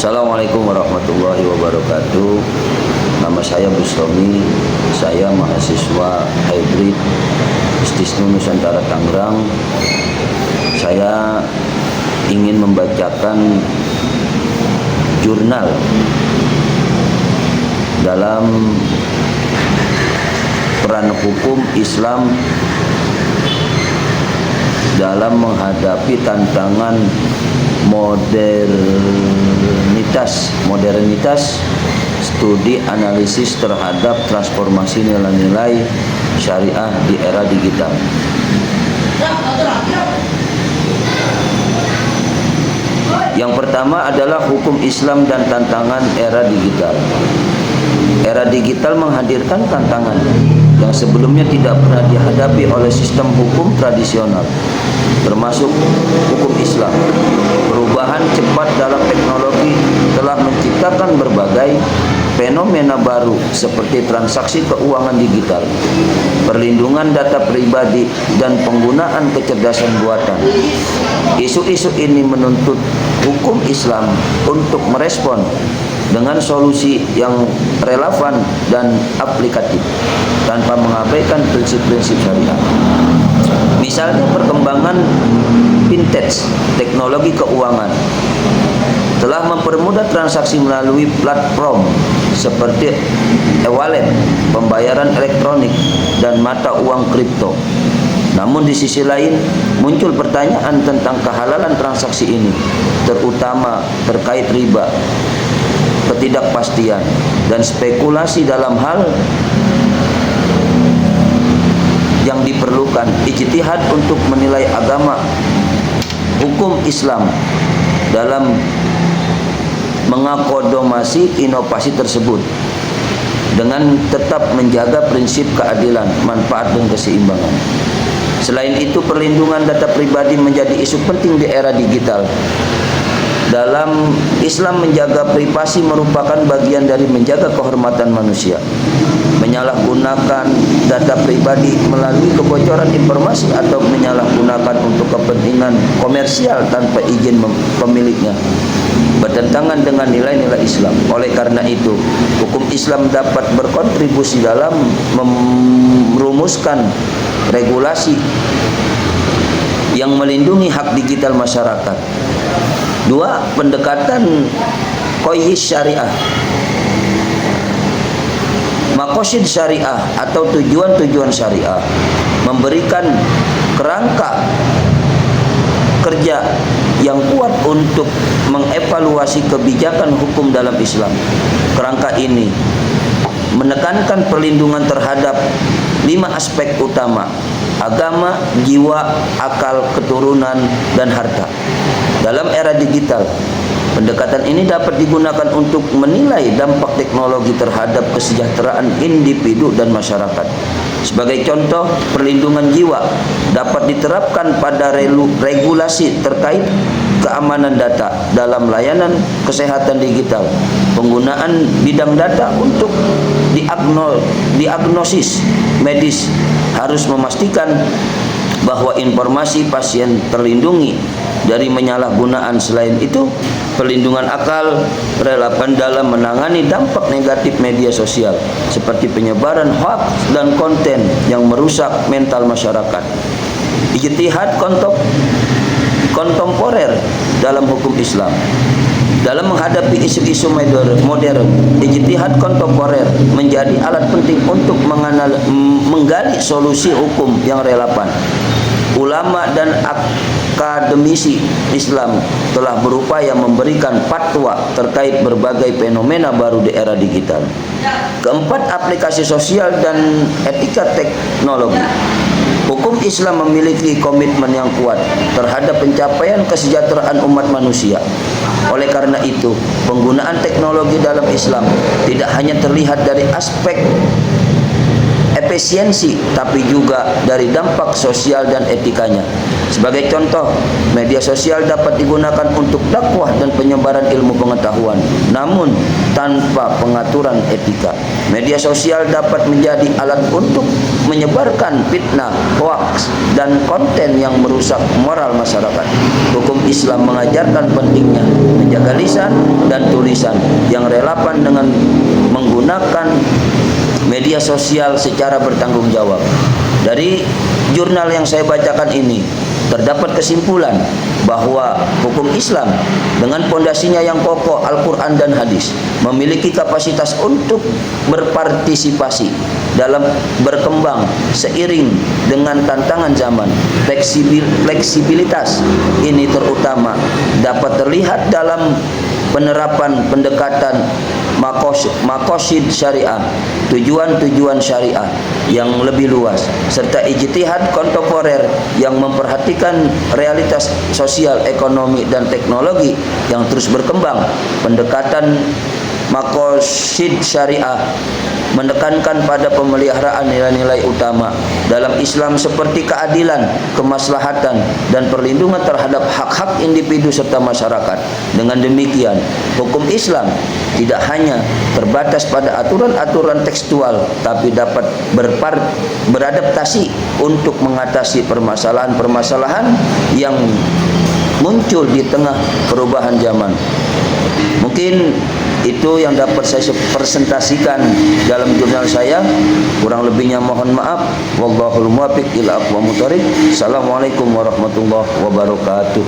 Assalamualaikum warahmatullahi wabarakatuh. Nama saya Bustami. Saya mahasiswa hybrid Istisnu Nusantara Tangerang. Saya ingin membacakan jurnal dalam peran hukum Islam dalam menghadapi tantangan modernitas, studi analisis terhadap transformasi nilai-nilai syariah di era digital. Yang pertama adalah hukum Islam dan tantangan era digital. Era digital menghadirkan tantangan yang sebelumnya tidak pernah dihadapi oleh sistem hukum tradisional, termasuk hukum Islam. Perubahan cepat dalam teknologi telah menciptakan berbagai fenomena baru seperti transaksi keuangan digital, perlindungan data pribadi, dan penggunaan kecerdasan buatan. Isu-isu ini menuntut hukum Islam untuk merespon dengan solusi yang relevan dan aplikatif tanpa mengabaikan prinsip-prinsip syariah. Misalnya perkembangan vintage teknologi keuangan telah mempermudah transaksi melalui platform seperti e-wallet, pembayaran elektronik, dan mata uang kripto. Namun di sisi lain muncul pertanyaan tentang kehalalan transaksi ini, terutama terkait riba, ketidakpastian, dan spekulasi dalam hal yang diperlukan ijtihad untuk menilai agama hukum Islam dalam mengakomodasi inovasi tersebut dengan tetap menjaga prinsip keadilan, manfaat, dan keseimbangan. Selain itu, perlindungan data pribadi menjadi isu penting di era digital. Dalam Islam, menjaga privasi merupakan bagian dari menjaga kehormatan manusia. Menyalahgunakan data pribadi melalui kebocoran informasi atau menyalahgunakan untuk kepentingan komersial tanpa izin pemiliknya bertentangan dengan nilai-nilai Islam. Oleh karena itu, hukum Islam dapat berkontribusi dalam merumuskan regulasi yang melindungi hak digital masyarakat. 2. Pendekatan qoyis syariah. Maqasid syariah atau tujuan-tujuan syariah memberikan kerangka kerja yang kuat untuk mengevaluasi kebijakan hukum dalam Islam. Kerangka ini menekankan perlindungan terhadap 5 aspek utama: agama, jiwa, akal, keturunan, dan harta. Dalam era digital, pendekatan ini dapat digunakan untuk menilai dampak teknologi terhadap kesejahteraan individu dan masyarakat. Sebagai contoh, perlindungan jiwa dapat diterapkan pada regulasi terkait keamanan data dalam layanan kesehatan digital. Penggunaan bidang data untuk diagnosis medis harus memastikan bahwa informasi pasien terlindungi dari penyalahgunaan. Selain itu, perlindungan akal relevan dalam menangani dampak negatif media sosial seperti penyebaran hoaks dan konten yang merusak mental masyarakat. Ijtihad kontemporer dalam hukum Islam. Dalam menghadapi isu-isu modern, ijtihad kontemporer menjadi alat penting untuk menggali solusi hukum yang relevan. Ulama dan akademisi Islam telah berupaya memberikan fatwa terkait berbagai fenomena baru di era digital. Keempat, aplikasi sosial dan etika teknologi. Hukum Islam memiliki komitmen yang kuat terhadap pencapaian kesejahteraan umat manusia. Oleh karena itu, penggunaan teknologi dalam Islam tidak hanya terlihat dari aspek efisiensi, tapi juga dari dampak sosial dan etikanya. Sebagai contoh, media sosial dapat digunakan untuk dakwah dan penyebaran ilmu pengetahuan, namun tanpa pengaturan etika. Media sosial dapat menjadi alat untuk menyebarkan fitnah, hoaks, dan konten yang merusak moral masyarakat. Hukum Islam mengajarkan pentingnya menjaga lisan dan tulisan yang relevan dengan menggunakan media sosial secara bertanggung jawab. Dari jurnal yang saya bacakan ini, terdapat kesimpulan bahwa hukum Islam dengan pondasinya yang kokoh Al-Quran dan hadis memiliki kapasitas untuk berpartisipasi dalam berkembang seiring dengan tantangan zaman. Fleksibilitas ini terutama dapat terlihat dalam penerapan pendekatan maqasid syariah, tujuan-tujuan syariah yang lebih luas, serta ijtihad kontemporer yang memperhatikan realitas sosial, ekonomi, dan teknologi yang terus berkembang. Pendekatan maqasid syariah menekankan pada pemeliharaan nilai-nilai utama dalam Islam seperti keadilan, kemaslahatan, dan perlindungan terhadap hak-hak individu serta masyarakat. Dengan demikian, hukum Islam tidak hanya terbatas pada aturan-aturan tekstual, tapi dapat beradaptasi untuk mengatasi permasalahan-permasalahan yang muncul di tengah perubahan zaman. Mungkin itu yang dapat saya presentasikan dalam jurnal saya. Kurang lebihnya mohon maaf. Wallahul muwaffiq ila aqwamit thoriq. Assalamualaikum warahmatullahi wabarakatuh.